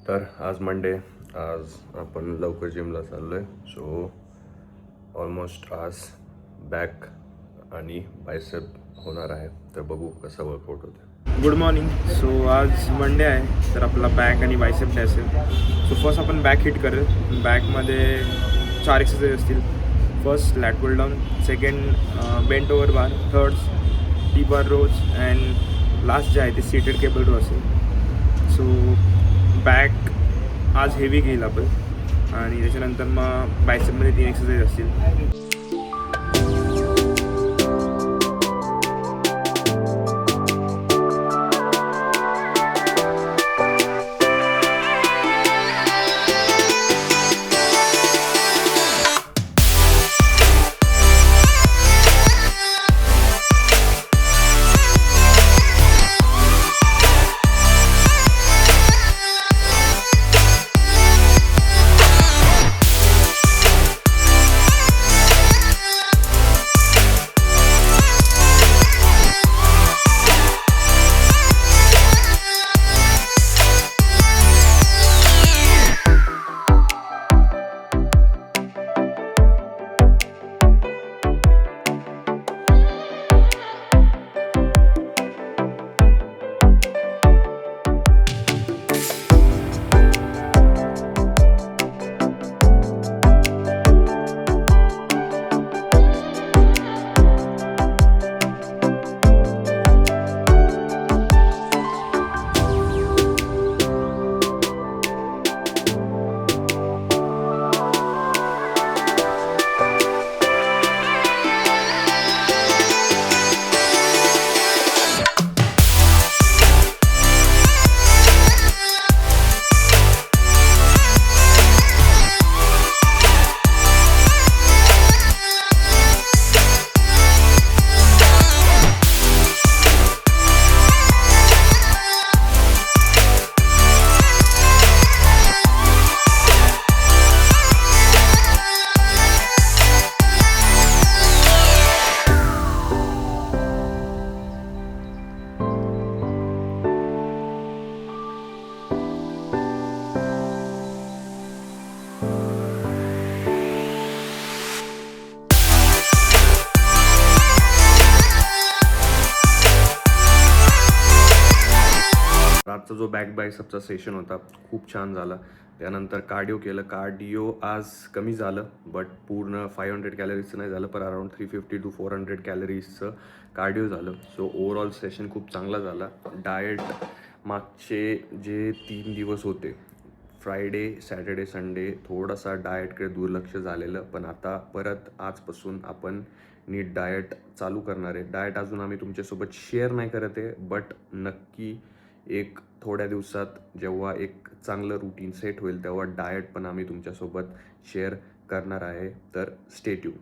तर आज मंडे, आज आपण लवकर जिमला चाललो आहे. सो ऑलमोस्ट आज बॅक आणि बायसेप होणार आहे. तर बघू कसं वर्कआउट होतं. Good morning. सो आज मंडे आहे, तर आपला बॅक आणि बायसेप डे असेल. सो फर्स्ट आपण बॅक हिट करेल. बॅकमध्ये 4 एक्सरसाइज असतील. First lat pull down, second bent over bar, third T bar rows and last जे आहे ते सीटेड केबल रो असेल. सो बॅक आज हेवी घेईल आपण आणि त्याच्यानंतर मग बायसेपमध्ये 3 एक्सरसाइज असतील. आजचा जो बॅक बायसेपचा सेशन होता खूप छान झाला. त्यानंतर कार्डिओ केलं. कार्डिओ आज कमी झालं, बट पूर्ण 500 कॅलरीजचं नाही झालं, पण अराउंड 350 to 400 कॅलरीजचं कार्डिओ झालं. सो ओव्हरऑल सेशन खूप चांगला झाला. डाएट मागचे जे 3 दिवस होते, फ्रायडे, सॅटर्डे, संडे थोडासा डाएटकडे दुर्लक्ष झालेलं, पण आता परत आजपासून आपण नीट डाएट चालू करणार आहे. डाएट अजून आम्ही तुमच्यासोबत शेअर नाही करत आहे, बट नक्की एक थोड्या दिवसात जेव्हा एक चांगलं रुटीन सेट होईल तेव्हा डाएट पण आम्ही तुमच्यासोबत शेअर करणार आहे. तर स्टे ट्यून.